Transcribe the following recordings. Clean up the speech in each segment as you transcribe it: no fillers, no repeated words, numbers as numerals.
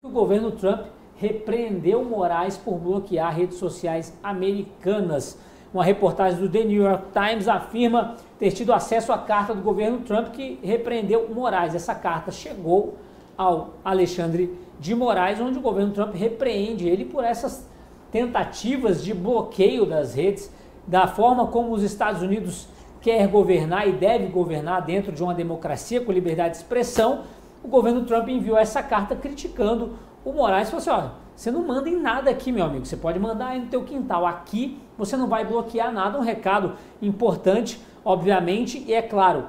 O governo Trump repreendeu Moraes por bloquear redes sociais americanas. Uma reportagem do The New York Times afirma ter tido acesso à carta do governo Trump que repreendeu Moraes. Essa carta chegou ao Alexandre de Moraes, onde o governo Trump repreende ele por essas tentativas de bloqueio das redes, da forma como os Estados Unidos quer governar e deve governar dentro de uma democracia com liberdade de expressão. O governo Trump enviou essa carta criticando o Moraes e falou assim, olha, você não manda em nada aqui, meu amigo, você pode mandar aí no teu quintal, aqui você não vai bloquear nada. Um recado importante, obviamente, e é claro,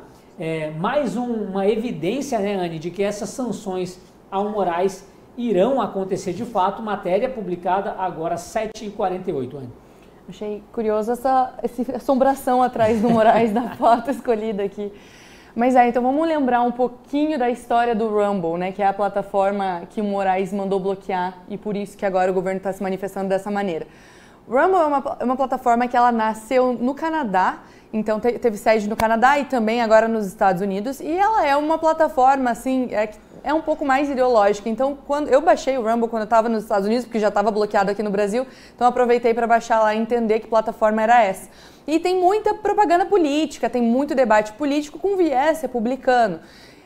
mais uma evidência, né, Anne, de que essas sanções ao Moraes irão acontecer de fato. Matéria publicada agora às 7h48, Anne. Achei curioso essa assombração atrás do Moraes da foto escolhida aqui. Mas então vamos lembrar um pouquinho da história do Rumble, né, que é a plataforma que o Moraes mandou bloquear e por isso que agora o governo está se manifestando dessa maneira. O Rumble é uma plataforma que ela nasceu no Canadá, então teve sede no Canadá e também agora nos Estados Unidos, e ela é uma plataforma assim, é um pouco mais ideológica. Então, quando eu baixei o Rumble quando eu estava nos Estados Unidos, porque já estava bloqueado aqui no Brasil, então aproveitei para baixar lá e entender que plataforma era essa. E tem muita propaganda política, tem muito debate político com viés republicano.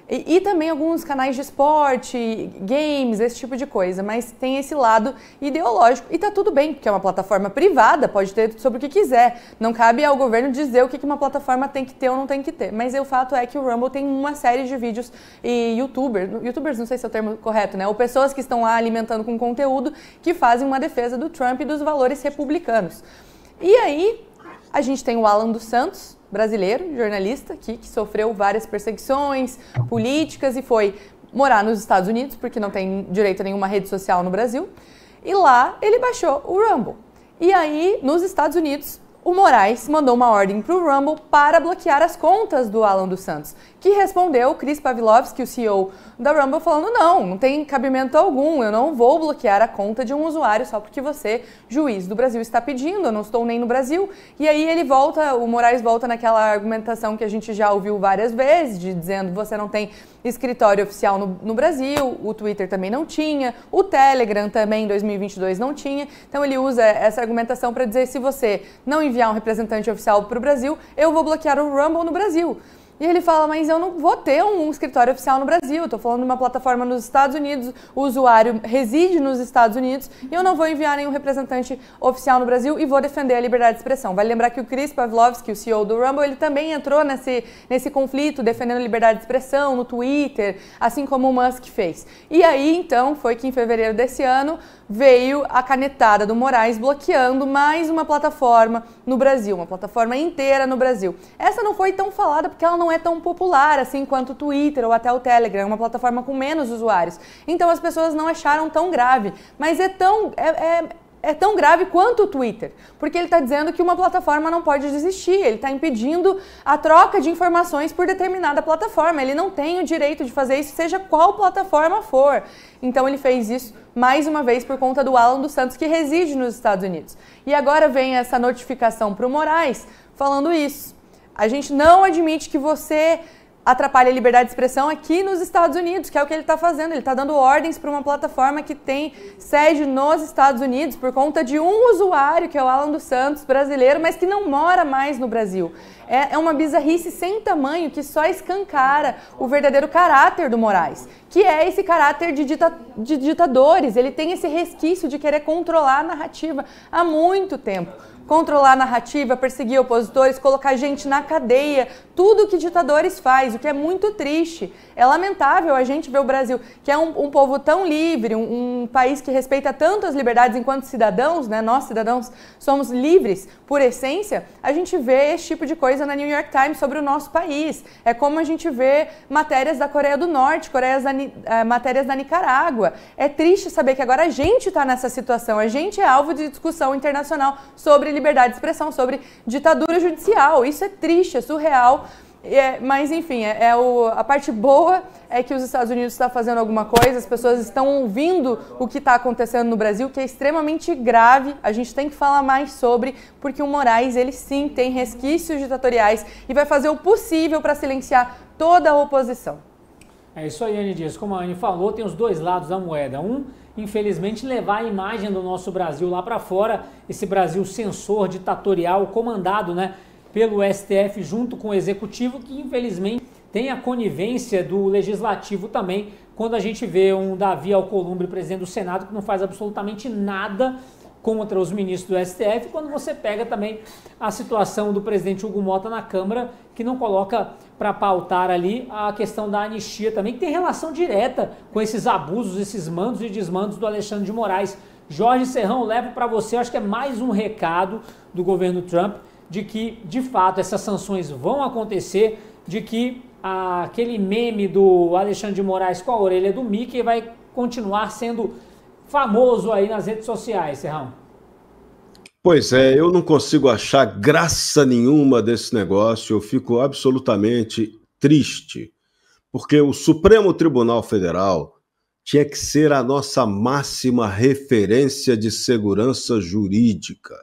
E também alguns canais de esporte, games, esse tipo de coisa, mas tem esse lado ideológico. E tá tudo bem, porque é uma plataforma privada, pode ter sobre o que quiser. Não cabe ao governo dizer o que uma plataforma tem que ter ou não tem que ter. Mas o fato é que o Rumble tem uma série de vídeos e youtubers, não sei se é o termo correto, né? Ou pessoas que estão lá alimentando com conteúdo que fazem uma defesa do Trump e dos valores republicanos. E aí, a gente tem o Alan dos Santos, brasileiro, jornalista, que sofreu várias perseguições políticas e foi morar nos Estados Unidos, porque não tem direito a nenhuma rede social no Brasil. E lá ele baixou o Rumble. E aí, nos Estados Unidos, o Moraes mandou uma ordem para o Rumble para bloquear as contas do Alan dos Santos, que respondeu o Chris Pavlovski, o CEO da Rumble, falando não tem cabimento algum, eu não vou bloquear a conta de um usuário só porque você, juiz do Brasil, está pedindo, eu não estou nem no Brasil. E aí o Moraes volta naquela argumentação que a gente já ouviu várias vezes, dizendo que você não tem escritório oficial no Brasil, o Twitter também não tinha, o Telegram também em 2022 não tinha. Então ele usa essa argumentação para dizer, se você não enviar um representante oficial para o Brasil, eu vou bloquear o Rumble no Brasil. E ele fala, mas eu não vou ter um escritório oficial no Brasil, eu estou falando de uma plataforma nos Estados Unidos, o usuário reside nos Estados Unidos e eu não vou enviar nenhum representante oficial no Brasil e vou defender a liberdade de expressão. Vale lembrar que o Chris Pavlovski, o CEO do Rumble, ele também entrou nesse conflito defendendo a liberdade de expressão no Twitter, assim como o Musk fez. E aí, então, foi que em fevereiro desse ano veio a canetada do Moraes bloqueando mais uma plataforma no Brasil, uma plataforma inteira no Brasil. Essa não foi tão falada porque ela não é tão popular assim quanto o Twitter ou até o Telegram, é uma plataforma com menos usuários. Então as pessoas não acharam tão grave, mas é tão grave quanto o Twitter, porque ele está dizendo que uma plataforma não pode desistir, ele está impedindo a troca de informações por determinada plataforma, ele não tem o direito de fazer isso, seja qual plataforma for. Então ele fez isso mais uma vez por conta do Alan dos Santos, que reside nos Estados Unidos. E agora vem essa notificação para o Moraes falando isso. A gente não admite que você atrapalha a liberdade de expressão aqui nos Estados Unidos, que é o que ele está fazendo. Ele está dando ordens para uma plataforma que tem sede nos Estados Unidos por conta de um usuário, que é o Alan dos Santos, brasileiro, mas que não mora mais no Brasil. É uma bizarrice sem tamanho que só escancara o verdadeiro caráter do Moraes, que é esse caráter de ditadores. Ele tem esse resquício de querer controlar a narrativa há muito tempo. Controlar a narrativa, perseguir opositores, colocar gente na cadeia, tudo que ditadores faz, o que é muito triste. É lamentável a gente ver o Brasil, que é um povo tão livre, um país que respeita tanto as liberdades enquanto cidadãos, né? Nós cidadãos somos livres por essência, a gente vê esse tipo de coisa na New York Times sobre o nosso país. É como a gente vê matérias da Coreia do Norte, matérias da Nicarágua. É triste saber que agora a gente está nessa situação, a gente é alvo de discussão internacional sobre liberdade de expressão, sobre ditadura judicial. Isso é triste, é surreal. Mas, enfim, a parte boa é que os Estados Unidos estão fazendo alguma coisa, as pessoas estão ouvindo o que está acontecendo no Brasil, que é extremamente grave. A gente tem que falar mais sobre, porque o Moraes, ele sim tem resquícios ditatoriais e vai fazer o possível para silenciar toda a oposição. É isso aí, Anny Dias. Como a Anny falou, tem os dois lados da moeda. Um, infelizmente, levar a imagem do nosso Brasil lá para fora, esse Brasil censor, ditatorial, comandado, né, pelo STF junto com o Executivo, que infelizmente tem a conivência do Legislativo também, quando a gente vê um Davi Alcolumbre, presidente do Senado, que não faz absolutamente nada contra os ministros do STF, quando você pega também a situação do presidente Hugo Mota na Câmara, que não coloca para pautar ali a questão da anistia também, que tem relação direta com esses abusos, esses mandos e desmandos do Alexandre de Moraes. Jorge Serrão, levo para você, acho que é mais um recado do governo Trump, de que, de fato, essas sanções vão acontecer, de que aquele meme do Alexandre de Moraes com a orelha do Mickey vai continuar sendo famoso aí nas redes sociais, Serrão. Pois é, eu não consigo achar graça nenhuma desse negócio, eu fico absolutamente triste, porque o Supremo Tribunal Federal tinha que ser a nossa máxima referência de segurança jurídica.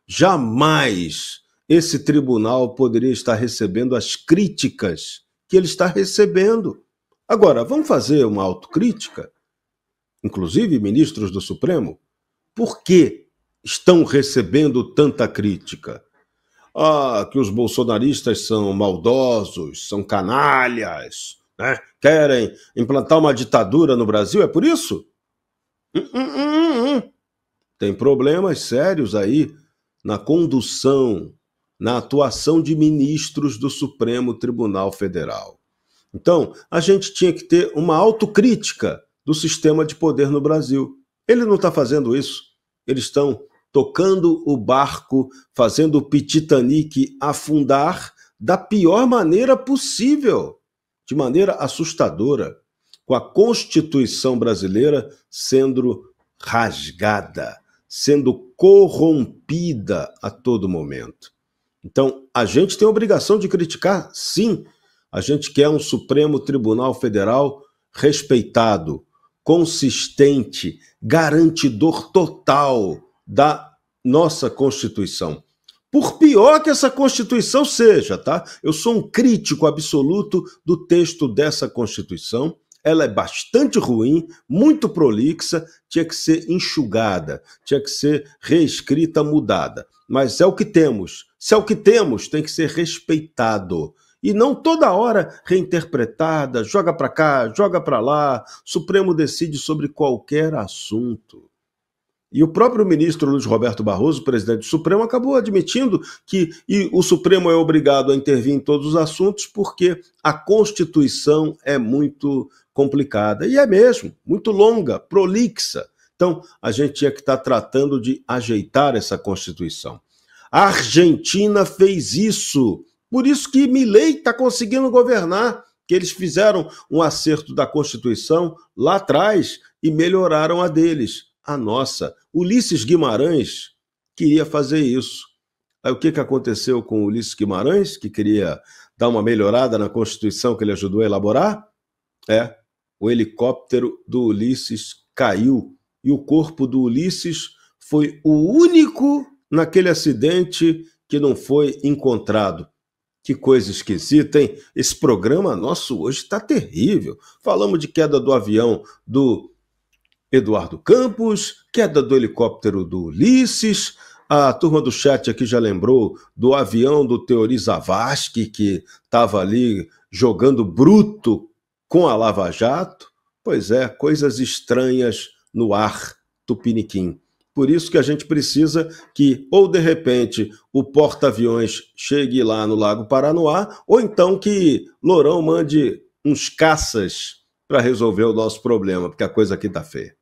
Jamais esse tribunal poderia estar recebendo as críticas que ele está recebendo. Agora, vamos fazer uma autocrítica? Inclusive ministros do Supremo, por que estão recebendo tanta crítica? Que os bolsonaristas são maldosos, são canalhas, né? Querem implantar uma ditadura no Brasil, é por isso? Tem problemas sérios aí na condução, na atuação de ministros do Supremo Tribunal Federal. Então, a gente tinha que ter uma autocrítica do sistema de poder no Brasil. Ele não está fazendo isso. Eles estão tocando o barco, fazendo o Titanic afundar da pior maneira possível, de maneira assustadora, com a Constituição brasileira sendo rasgada, sendo corrompida a todo momento. Então, a gente tem a obrigação de criticar, sim. A gente quer um Supremo Tribunal Federal respeitado, consistente, garantidor total da nossa Constituição. Por pior que essa Constituição seja, tá? Eu sou um crítico absoluto do texto dessa Constituição. Ela é bastante ruim, muito prolixa, tinha que ser enxugada, tinha que ser reescrita, mudada. Mas é o que temos. Se é o que temos, tem que ser respeitado. E não toda hora reinterpretada, joga para cá, joga para lá, Supremo decide sobre qualquer assunto. E o próprio ministro Luiz Roberto Barroso, presidente do Supremo, acabou admitindo que o Supremo é obrigado a intervir em todos os assuntos porque a Constituição é muito complicada. E é mesmo, muito longa, prolixa. Então, a gente tinha que estar tratando de ajeitar essa Constituição. A Argentina fez isso. Por isso que Milei está conseguindo governar, que eles fizeram um acerto da Constituição lá atrás e melhoraram a deles. A nossa. Ulisses Guimarães queria fazer isso. Aí o que aconteceu com o Ulisses Guimarães, que queria dar uma melhorada na Constituição que ele ajudou a elaborar? O helicóptero do Ulisses caiu e o corpo do Ulisses foi o único naquele acidente que não foi encontrado. Que coisa esquisita, hein? Esse programa nosso hoje está terrível. Falamos de queda do avião do Eduardo Campos, queda do helicóptero do Ulisses, a turma do chat aqui já lembrou do avião do Teori Zavascki, que estava ali jogando bruto com a Lava Jato. Pois é, coisas estranhas no ar tupiniquim. Por isso que a gente precisa que, ou de repente, o porta-aviões chegue lá no Lago Paranoá, ou então que Lourão mande uns caças para resolver o nosso problema, porque a coisa aqui está feia.